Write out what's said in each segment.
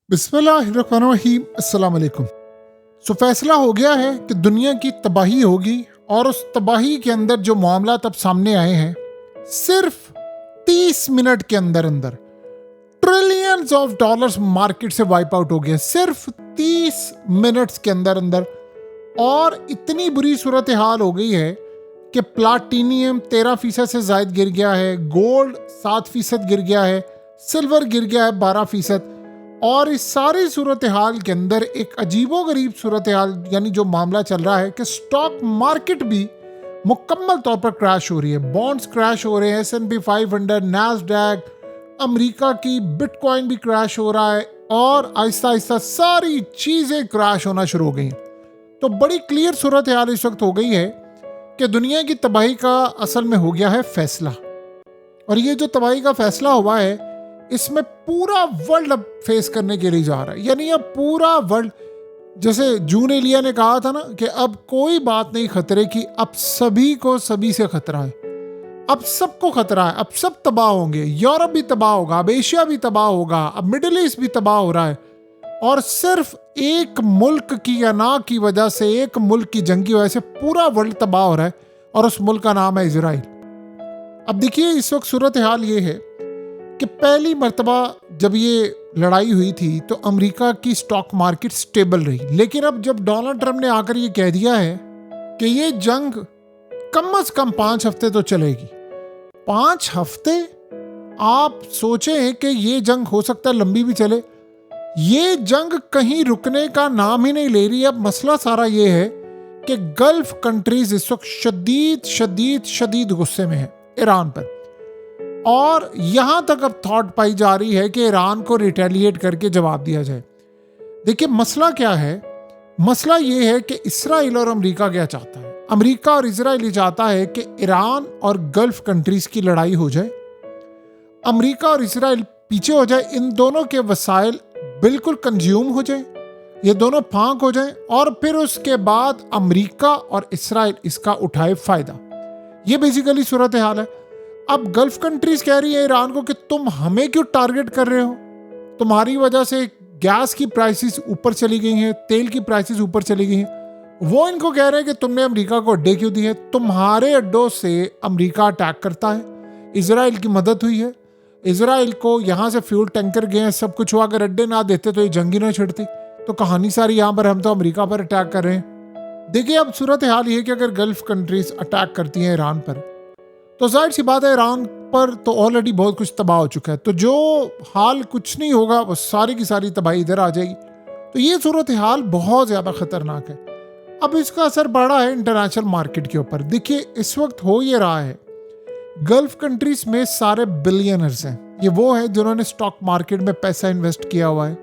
बिस्मिल्लाहिर्रहमानिर्रहीम, अस्सलाम वालेकुम। फैसला हो गया है कि दुनिया की तबाही होगी और उस तबाही के अंदर जो मामला तब सामने आए हैं, सिर्फ 30 मिनट के अंदर अंदर ट्रिलियंस ऑफ डॉलर्स मार्केट से वाइप आउट हो गए, सिर्फ 30 मिनट्स के अंदर अंदर। और इतनी बुरी सूरत हाल हो गई है कि प्लाटीनियम 13% से जायद गिर गया है, गोल्ड 7% गिर गया है, सिल्वर गिर गया है 12%। और इस सारी सूरत हाल के अंदर एक अजीबोगरीब सूरत हाल यानी जो मामला चल रहा है कि स्टॉक मार्केट भी मुकम्मल तौर पर क्रैश हो रही है। बॉन्ड्स क्रैश हो रहे हैं, S&P 500, नैस्डैक, अमेरिका की बिटकॉइन भी क्रैश हो रहा है और आहिस्ता आहिस्ता सारी चीज़ें क्रैश होना शुरू हो गई। तो बड़ी क्लियर सूरत हाल इस वक्त हो गई है कि दुनिया की तबाही का असल में हो गया है फैसला। और ये जो तबाही का फैसला हुआ है, इसमें पूरा वर्ल्ड अब फेस करने के लिए जा रहा है। यानी अब पूरा वर्ल्ड, जैसे जून एलिया ने कहा था ना कि अब कोई बात नहीं खतरे की, अब सभी को सभी से खतरा है, अब सबको खतरा है, अब सब तबाह होंगे। यूरोप भी तबाह होगा, अब एशिया भी तबाह होगा, अब मिडिल ईस्ट भी तबाह हो रहा है। और सिर्फ एक मुल्क की अना की वजह से, एक मुल्क की जंग की वजह से पूरा वर्ल्ड तबाह हो रहा है और उस मुल्क का नाम है इजराइल। अब देखिए इस वक्त सूरत हाल ये है कि पहली मर्तबा जब ये लड़ाई हुई थी तो अमेरिका की स्टॉक मार्केट स्टेबल रही, लेकिन अब जब डोनाल्ड ट्रंप ने आकर ये कह दिया है कि ये जंग कम से कम 5 हफ्ते तो चलेगी। 5 हफ्ते आप सोचें कि ये जंग हो सकता है लंबी भी चले। ये जंग कहीं रुकने का नाम ही नहीं ले रही। अब मसला सारा ये है कि गल्फ कंट्रीज इस वक्त शदीद शदीद शदीद गुस्से में है ईरान पर, और यहां तक अब थॉट पाई जा रही है कि ईरान को रिटेलिएट करके जवाब दिया जाए। देखिए मसला क्या है, मसला ये है कि इसराइल और अमेरिका क्या चाहता है। अमेरिका और इसराइल ये चाहता है कि ईरान और गल्फ कंट्रीज की लड़ाई हो जाए, अमेरिका और इसराइल पीछे हो जाए, इन दोनों के वसाइल बिल्कुल कंज्यूम हो जाए, ये दोनों फांक हो जाए, और फिर उसके बाद अमेरिका और इसराइल इसका उठाए फायदा। ये बेसिकली सूरत हाल है। अब गल्फ कंट्रीज कह रही है ईरान को कि तुम हमें क्यों टारगेट कर रहे हो, तुम्हारी वजह से गैस की प्राइसेस ऊपर चली गई हैं, तेल की प्राइसेस ऊपर चली गई हैं। वो इनको कह रहे हैं कि तुमने अमेरिका को अड्डे क्यों दिए, तुम्हारे अड्डों से अमेरिका अटैक करता है। इजराइल की मदद हुई है, इजराइल को यहाँ से फ्यूल टैंकर गए हैं, सब कुछ हुआ। अगर अड्डे ना देते तो ये जंग ही ना छिड़ती। तो कहानी सारी यहाँ पर हम तो अमेरिका पर अटैक कर रहे हैं। देखिए अब सूरत हाल ये है कि अगर गल्फ कंट्रीज अटैक करती हैं ईरान पर, तो जाहिर सी बात है ईरान पर तो ऑलरेडी बहुत कुछ तबाह हो चुका है, तो जो हाल कुछ नहीं होगा वो सारी की सारी तबाही इधर आ जाएगी। तो ये सूरत हाल बहुत ज़्यादा ख़तरनाक है। अब इसका असर पड़ा है इंटरनेशनल मार्केट के ऊपर। देखिए इस वक्त हो ये रहा है, गल्फ कंट्रीज में सारे बिलियनर्स हैं। ये वो है जिन्होंने स्टॉक मार्केट में पैसा इन्वेस्ट किया हुआ है,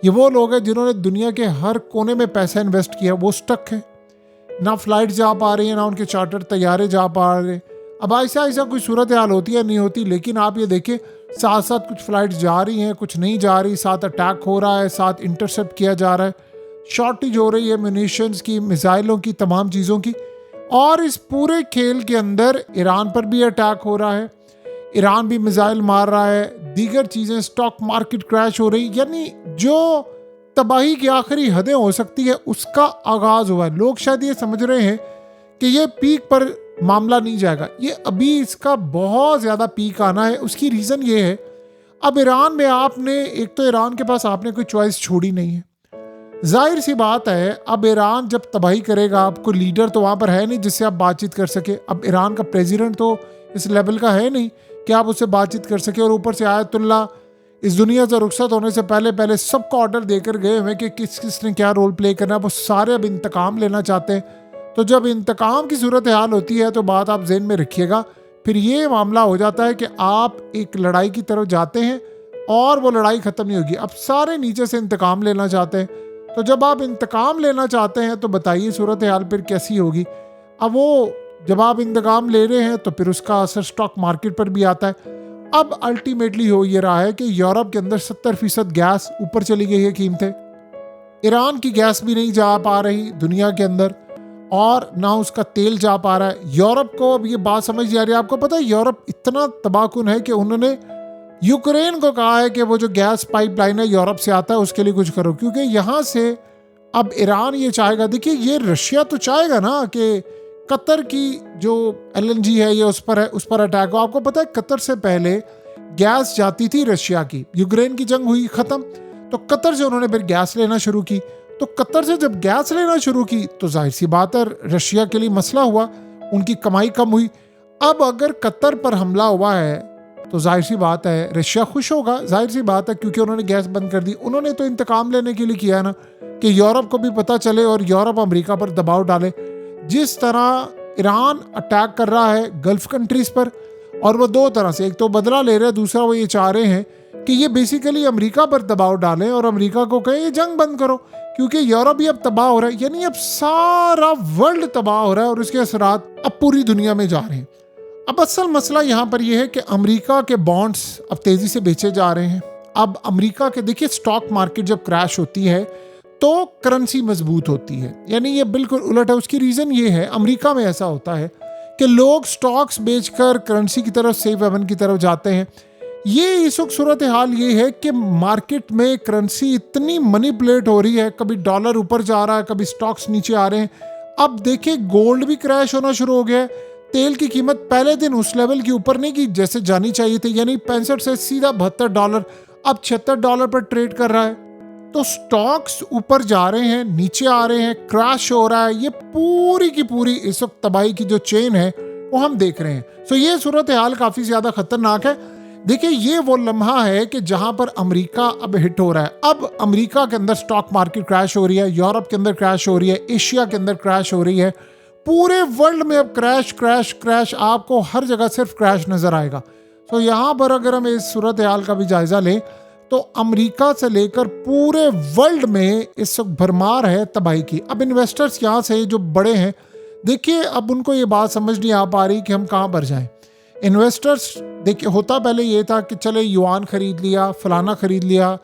ये वो लोग हैं जिन्होंने दुनिया के हर कोने में पैसा इन्वेस्ट किया। वो स्टक है, ना फ्लाइट जा पा रही है, ना उनके चार्टर तैयारे जा पा रहे। अब ऐसा ऐसा कोई सूरत हाल होती है नहीं होती, लेकिन आप ये देखें साथ साथ कुछ फ्लाइट्स जा रही हैं, कुछ नहीं जा रही, साथ अटैक हो रहा है, साथ इंटरसेप्ट किया जा रहा है, शॉर्टेज हो रही है म्यूनिशंस की, मिसाइलों की, तमाम चीज़ों की। और इस पूरे खेल के अंदर ईरान पर भी अटैक हो रहा है, ईरान भी मिसाइल मार रहा है, दीगर चीज़ें, स्टॉक मार्केट क्रैश हो रही। यानी जो तबाही की आखिरी हदें हो सकती है उसका आगाज़ हुआ है। लोग शायद ये समझ रहे हैं कि ये पीक पर मामला नहीं जाएगा, ये अभी इसका बहुत ज़्यादा पीक आना है। उसकी रीज़न ये है, अब ईरान में आपने, एक तो ईरान के पास आपने कोई चॉइस छोड़ी नहीं है। जाहिर सी बात है अब ईरान जब तबाही करेगा, आपको लीडर तो वहाँ पर है नहीं जिससे आप बातचीत कर सके। अब ईरान का प्रेसिडेंट तो इस लेवल का है नहीं कि आप उससे बातचीत कर सके। और ऊपर से आयतुल्ला इस दुनिया से रुखसत होने से पहले पहले सबको ऑर्डर देकर गए हुए कि किस किस ने क्या रोल प्ले करना है। वो सारे अब इंतकाम लेना चाहते हैं। तो जब इंतकाम की सूरत हाल होती है तो बात आप ज़हन में रखिएगा, फिर ये मामला हो जाता है कि आप एक लड़ाई की तरफ जाते हैं और वो लड़ाई ख़त्म नहीं होगी। अब सारे नीचे से इंतकाम लेना चाहते हैं। तो जब आप इंतकाम लेना चाहते हैं तो बताइए सूरत हाल फिर कैसी होगी। अब वो जब आप इंतकाम ले रहे हैं तो फिर उसका असर स्टॉक मार्केट पर भी आता है। अब अल्टीमेटली हो ये रहा है कि यूरोप के अंदर 70% गैस ऊपर चली गई है कीमतें। ईरान की गैस भी नहीं जा पा रही दुनिया के अंदर, और ना उसका तेल जा पा रहा है। यूरोप को अब ये बात समझ आ रही है। आपको पता है यूरोप इतना तबाहकुन है कि उन्होंने यूक्रेन को कहा है कि वो जो गैस पाइपलाइन है यूरोप से आता है उसके लिए कुछ करो, क्योंकि यहाँ से अब ईरान ये चाहेगा, देखिए ये रशिया तो चाहेगा ना कि कतर की जो LNG है ये उस पर अटैक हो। आपको पता है कतर से पहले गैस जाती थी रशिया की, यूक्रेन की जंग हुई खत्म तो कतर से उन्होंने फिर गैस लेना शुरू की। तो कतर से जब गैस लेना शुरू की तो जाहिर सी बात है रशिया के लिए मसला हुआ, उनकी कमाई कम हुई। अब अगर कतर पर हमला हुआ है तो जाहिर सी बात है रशिया खुश होगा, जाहिर सी बात है, क्योंकि उन्होंने गैस बंद कर दी। उन्होंने तो इंतकाम लेने के लिए किया है ना, कि यूरोप को भी पता चले और यूरोप अमेरिका पर दबाव डाले। जिस तरह ईरान अटैक कर रहा है गल्फ कंट्रीज पर, और वो दो तरह से, एक तो बदला ले रहे हैं, दूसरा वो ये चाह रहे हैं कि ये बेसिकली अमेरिका पर दबाव डालें और अमेरिका को कहें ये जंग बंद करो, क्योंकि यूरोप भी अब तबाह हो रहा है, यानी अब सारा वर्ल्ड तबाह हो रहा है और उसके असरात अब पूरी दुनिया में जा रहे हैं। अब असल मसला यहाँ पर यह है कि अमेरिका के बॉन्ड्स अब तेजी से बेचे जा रहे हैं। अब अमेरिका के देखिए स्टॉक मार्केट जब क्रैश होती है तो करेंसी मजबूत होती है, यानी ये बिल्कुल उलट है। उसकी रीज़न ये है, अमेरिका में ऐसा होता है कि लोग स्टॉक्स बेचकर करेंसी की तरफ, सेफ हेवन की तरफ जाते हैं। ये इस वक्त सूरत हाल ये है कि मार्केट में करेंसी इतनी मनीपुलेट हो रही है, कभी डॉलर ऊपर जा रहा है, कभी स्टॉक्स नीचे आ रहे हैं। अब देखिए गोल्ड भी क्रैश होना शुरू हो गया है। तेल की कीमत पहले दिन उस लेवल के ऊपर नहीं की जैसे जानी चाहिए थी, यानी 65 से सीधा $72, अब $76 पर ट्रेड कर रहा है। तो स्टॉक्स ऊपर जा रहे हैं, नीचे आ रहे हैं, क्रैश हो रहा है। ये पूरी की पूरी इस वक्त तबाही की जो चेन है वो हम देख रहे हैं। सो ये सूरत हाल काफ़ी ज़्यादा खतरनाक है। देखिए ये वो लम्हा है कि जहां पर अमेरिका अब हिट हो रहा है। अब अमेरिका के अंदर स्टॉक मार्केट क्रैश हो रही है, यूरोप के अंदर क्रैश हो रही है, एशिया के अंदर क्रैश हो रही है, पूरे वर्ल्ड में अब क्रैश क्रैश क्रैश, आपको हर जगह सिर्फ क्रैश नजर आएगा। तो यहाँ पर अगर हम इस सूरत हाल का भी जायजा लें तो अमेरिका से लेकर पूरे वर्ल्ड में इस वक्त भरमार है तबाही की। अब इन्वेस्टर्स यहाँ से जो बड़े हैं, देखिए अब उनको ये बात समझ नहीं आ पा रही कि हम कहाँ पर जाएं। इन्वेस्टर्स देखिए होता पहले ये था कि चले युआन खरीद लिया, फलाना खरीद लिया,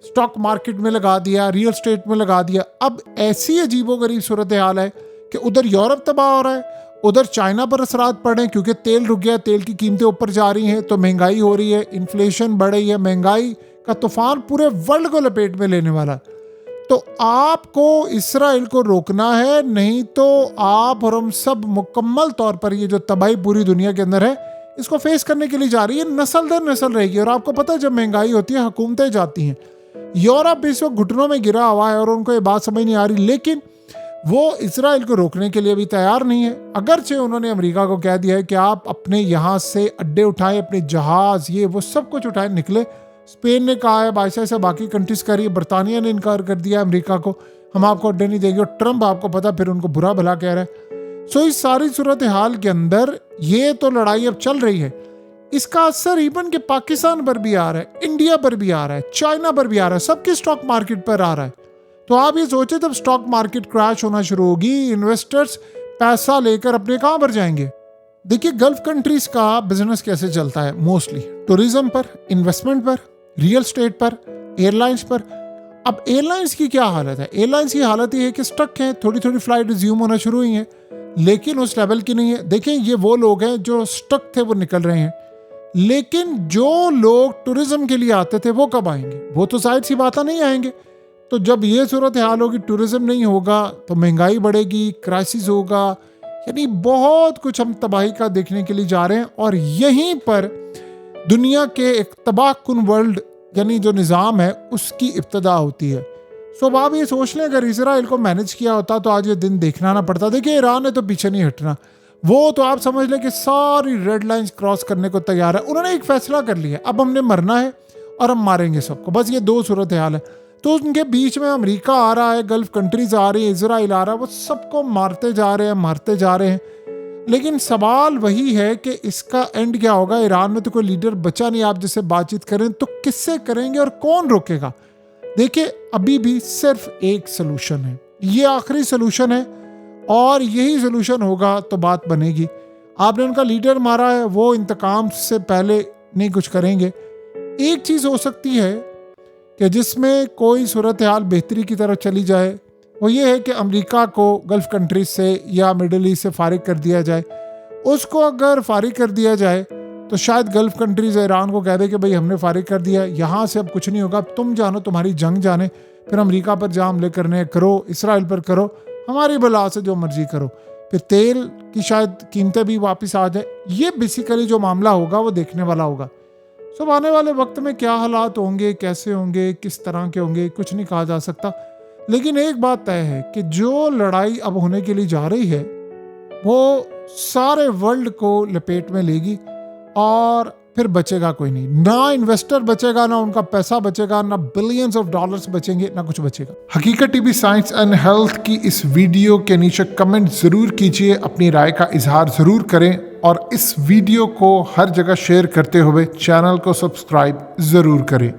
स्टॉक मार्केट में लगा दिया, रियल एस्टेट में लगा दिया। अब ऐसी अजीबोगरीब सूरत हाल है कि उधर यूरोप तबाह हो रहा है, उधर चाइना पर असरात पड़ रहे हैं क्योंकि तेल रुक गया, तेल की कीमतें ऊपर जा रही हैं, तो महंगाई हो रही है, इन्फ्लेशन बढ़ रही है, महंगाई का तूफान पूरे वर्ल्ड को लपेट में लेने वाला। तो आपको इसराइल को रोकना है, नहीं तो आप और हम सब मुकम्मल तौर पर ये जो तबाही पूरी दुनिया के अंदर है इसको फेस करने के लिए जा रही है, नस्ल दर नस्ल रहेगी। और आपको पता है जब महंगाई होती है हुकूमतें जाती हैं। यूरोप इस वक्त घुटनों में गिरा हुआ है और उनको ये बात समझ नहीं आ रही, लेकिन वो इसराइल को रोकने के लिए भी तैयार नहीं है। अगरचे उन्होंने अमेरिका को कह दिया है कि आप अपने यहाँ से अड्डे उठाएं, अपने जहाज ये वो सब कुछ उठाएं, निकले। स्पेन ने कहा है, बादशाह से बाकी कंट्रीज कर रही है, बरतानिया ने इनकार कर दिया अमेरिका को, हम आपको अड्डे नहीं देंगे। और ट्रंप आपको पता फिर उनको बुरा भला कह रहा है। सो इस सारी सूरत हाल के अंदर ये तो लड़ाई अब चल रही है, इसका असर इवन के पाकिस्तान पर भी आ रहा है, इंडिया पर भी आ रहा है, चाइना पर भी आ रहा है, सबके स्टॉक मार्केट पर आ रहा है। तो आप ये सोचे जब स्टॉक मार्केट क्रैश होना शुरू होगी, इन्वेस्टर्स पैसा लेकर अपने कहां पर जाएंगे। देखिए गल्फ कंट्रीज का बिजनेस कैसे चलता है, मोस्टली टूरिज्म पर, इन्वेस्टमेंट पर, रियल स्टेट पर, एयरलाइंस पर। अब एयरलाइंस की क्या हालत है? एयरलाइंस की हालत ये है कि स्टक है, थोड़ी थोड़ी फ्लाइट रिज्यूम होना शुरू हुई है, लेकिन उस लेवल की नहीं है। देखें ये वो लोग हैं जो स्टक थे वो निकल रहे हैं, लेकिन जो लोग टूरिज्म के लिए आते थे वो कब आएंगे? वो तो जाहिर सी बात नहीं आएंगे। तो जब ये सूरत हाल होगी, टूरिज्म नहीं होगा तो महंगाई बढ़ेगी, क्राइसिस होगा, यानी बहुत कुछ हम तबाही का देखने के लिए जा रहे हैं। और यहीं पर दुनिया के एक तबाहकुन वर्ल्ड यानी जो निज़ाम है उसकी इब्तदा होती है। सो अब आप ये सोच लें अगर इसराइल को मैनेज किया होता तो आज ये दिन देखना ना पड़ता। देखिए ईरान ने तो पीछे नहीं हटना, वो तो आप समझ लें कि सारी रेड लाइंस क्रॉस करने को तैयार है। उन्होंने एक फैसला कर लिया, अब हमने मरना है और हम मारेंगे सबको, बस ये दो सूरत हाल है। तो उनके बीच में अमेरिका आ रहा है, गल्फ कंट्रीज आ रही है, इसराइल आ रहा है, वो सबको मारते जा रहे हैं, मारते जा रहे हैं। लेकिन सवाल वही है कि इसका एंड क्या होगा। ईरान में तो कोई लीडर बचा नहीं, आप जिससे बातचीत करें तो किससे करेंगे और कौन रोकेगा? देखिए अभी भी सिर्फ एक सोल्यूशन है, ये आखिरी सोल्यूशन है और यही सोल्यूशन होगा तो बात बनेगी। आपने उनका लीडर मारा है, वो इंतकाम से पहले नहीं कुछ करेंगे। एक चीज़ हो सकती है कि जिसमें कोई सूरत हाल बेहतरी की तरफ चली जाए, वो ये है कि अमेरिका को गल्फ कंट्रीज से या मिडल ईस्ट से फारिग कर दिया जाए। उसको अगर फारिग कर दिया जाए तो शायद गल्फ कंट्रीज ईरान को कह दे कि भाई हमने फारिग कर दिया, यहाँ से अब कुछ नहीं होगा, तुम जानो तुम्हारी जंग जाने, फिर अमेरिका पर जहाँ हमले करने करो, इसराइल पर करो, हमारी बला से जो मर्जी करो, फिर तेल की शायद कीमतें भी वापस आ जाए। ये बेसिकली जो मामला होगा वो देखने वाला होगा। सो आने वाले वक्त में क्या हालात होंगे, कैसे होंगे, किस तरह के होंगे, कुछ नहीं कहा जा सकता। लेकिन एक बात तय है कि जो लड़ाई अब होने के लिए जा रही है वो सारे वर्ल्ड को लपेट में लेगी और फिर बचेगा कोई नहीं। ना इन्वेस्टर बचेगा, ना उनका पैसा बचेगा, ना बिलियंस ऑफ डॉलर्स बचेंगे, ना कुछ बचेगा। हकीकत टीवी साइंस एंड हेल्थ की इस वीडियो के नीचे कमेंट जरूर कीजिए, अपनी राय का इजहार जरूर करें और इस वीडियो को हर जगह शेयर करते हुए चैनल को सब्सक्राइब जरूर करें।